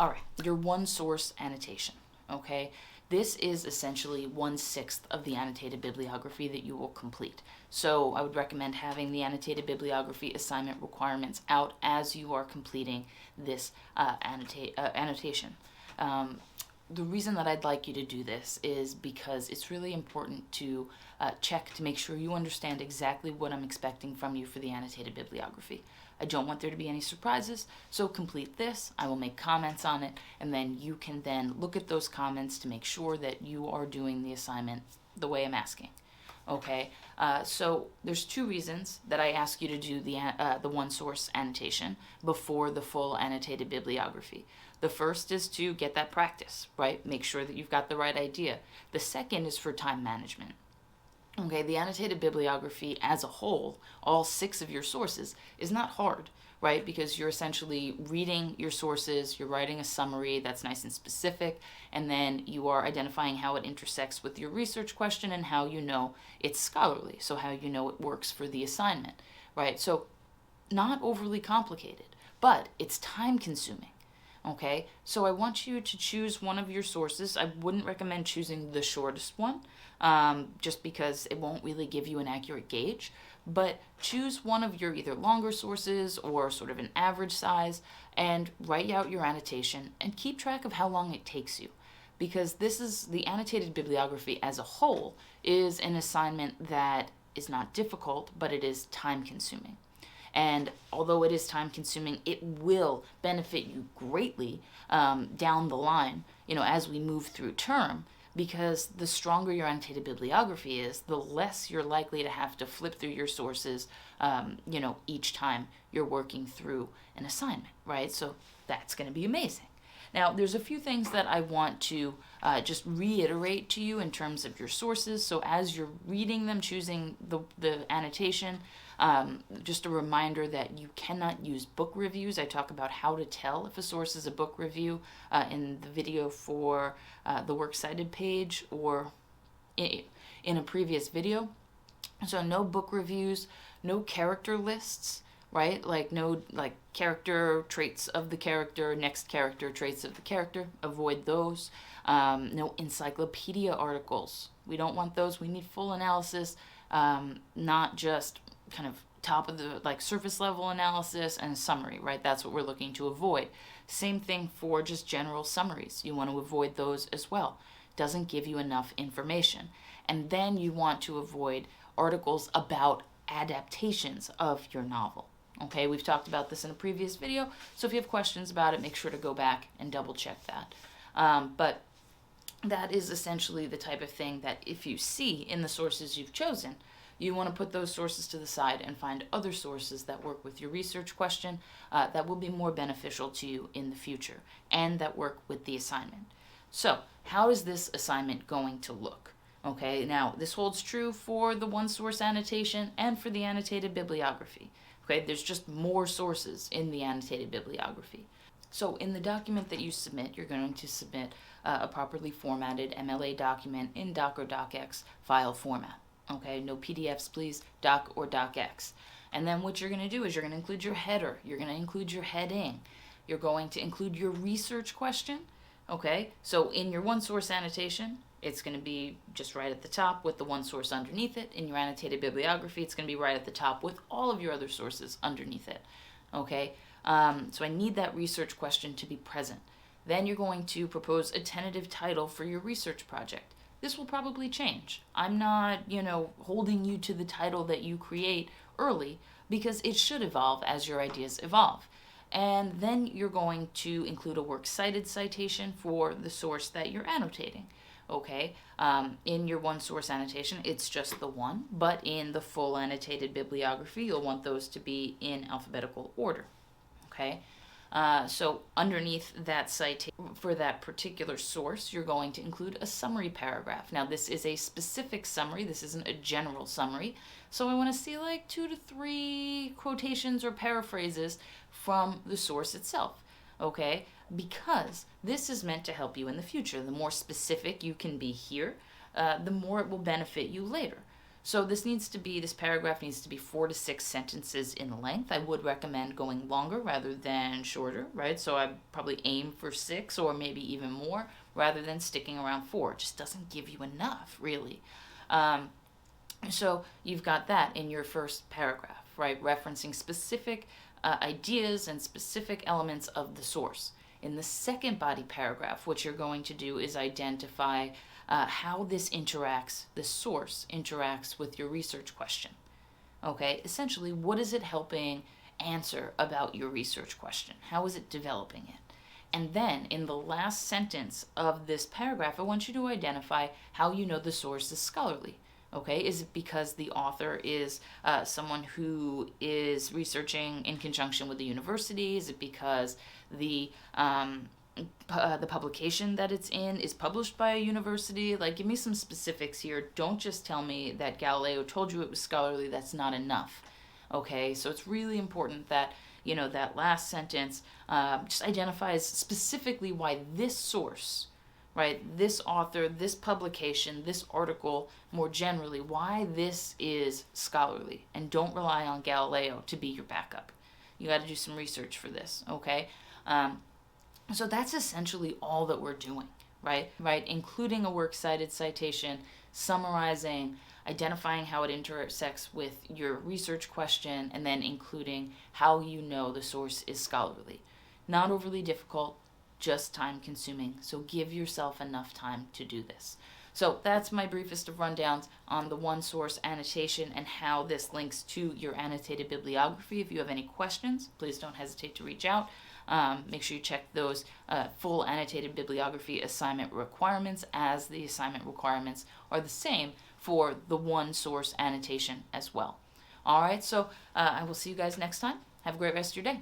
All right, your one source annotation, okay? This is essentially 1/6 of the annotated bibliography that you will complete. So I would recommend having the annotated bibliography assignment requirements out as you are completing this annotation. The reason that I'd like you to do this is because it's really important to check to make sure you understand exactly what I'm expecting from you for the annotated bibliography. I don't want there to be any surprises, so complete this. I will make comments on it, and then you can then look at those comments to make sure that you are doing the assignment the way I'm asking. Okay, so there's two reasons that I ask you to do the one source annotation before the full annotated bibliography. The first is to get that practice, right? Make sure that you've got the right idea. The second is for time management. Okay, the annotated bibliography as a whole, all 6 of your sources, is not hard, right? Because you're essentially reading your sources, you're writing a summary that's nice and specific, and then you are identifying how it intersects with your research question and how you know it's scholarly, so how you know it works for the assignment, right? So not overly complicated, but it's time consuming. Okay, so I want you to choose one of your sources. I wouldn't recommend choosing the shortest one, just because it won't really give you an accurate gauge, but choose one of your either longer sources or sort of an average size and write out your annotation and keep track of how long it takes you, because this is the annotated bibliography as a whole is an assignment that is not difficult, but it is time consuming. And although it is time consuming, it will benefit you greatly down the line, as we move through term, because the stronger your annotated bibliography is, the less you're likely to have to flip through your sources, each time you're working through an assignment, right? So that's going to be amazing. Now, there's a few things that I want to just reiterate to you in terms of your sources. So as you're reading them, choosing the annotation, just a reminder that you cannot use book reviews. I talk about how to tell if a source is a book review in the video for the works cited page or in a previous video. So no book reviews, no character lists, right? No character traits of the character, next character traits of the character. Avoid those. No encyclopedia articles. We don't want those. We need full analysis, not just kind of top of the surface level analysis and summary, right? That's what we're looking to avoid. Same thing for just general summaries. You want to avoid those as well. Doesn't give you enough information. And then you want to avoid articles about adaptations of your novel. Okay, we've talked about this in a previous video, so if you have questions about it, make sure to go back and double check that. But that is essentially the type of thing that if you see in the sources you've chosen, you want to put those sources to the side and find other sources that work with your research question that will be more beneficial to you in the future and that work with the assignment. So how is this assignment going to look? Okay, now this holds true for the one source annotation and for the annotated bibliography. Okay, there's just more sources in the annotated bibliography. So in the document that you submit, you're going to submit a properly formatted MLA document in Doc or DocX file format. Okay, no PDFs, please, Doc or DocX. And then what you're going to do is you're going to include your header, you're going to include your heading, you're going to include your research question. Okay, so in your one source annotation, it's going to be just right at the top with the one source underneath it. In your annotated bibliography, it's going to be right at the top with all of your other sources underneath it. Okay, so I need that research question to be present. Then you're going to propose a tentative title for your research project. This will probably change. I'm not, holding you to the title that you create early because it should evolve as your ideas evolve. And then you're going to include a works cited citation for the source that you're annotating. Okay, in your one source annotation, it's just the one, but in the full annotated bibliography, you'll want those to be in alphabetical order. Okay, so underneath that citation for that particular source, you're going to include a summary paragraph. Now, this is a specific summary. This isn't a general summary. So I want to see 2 to 3 quotations or paraphrases from the source itself. Okay, because this is meant to help you in the future. The more specific you can be here, the more it will benefit you later. So this paragraph needs to be 4 to 6 sentences in length. I would recommend going longer rather than shorter, right? So I'd probably aim for 6 or maybe even more rather than sticking around 4. It just doesn't give you enough, really. So you've got that in your first paragraph, right? Referencing specific ideas and specific elements of the source. In the second body paragraph, what you're going to do is identify how this source interacts with your research question. Okay, essentially, what is it helping answer about your research question? How is it developing it? And then in the last sentence of this paragraph, I want you to identify how you know the source is scholarly. Okay, is it because the author is someone who is researching in conjunction with the university? Is it because the publication that it's in is published by a university? Like, give me some specifics here. Don't just tell me that Galileo told you it was scholarly. That's not enough. Okay, so it's really important that, that last sentence just identifies specifically why this source, right, this author, this publication, this article, more generally, why this is scholarly. And don't rely on Galileo to be your backup. You got to do some research for this, okay? So that's essentially all that we're doing, right? Including a works cited citation, summarizing, identifying how it intersects with your research question, and then including how you know the source is scholarly. Not overly difficult, just time consuming. So give yourself enough time to do this. So that's my briefest of rundowns on the One Source Annotation and how this links to your annotated bibliography. If you have any questions, please don't hesitate to reach out. Make sure you check those full annotated bibliography assignment requirements, as the assignment requirements are the same for the One Source Annotation as well. All right, so I will see you guys next time. Have a great rest of your day.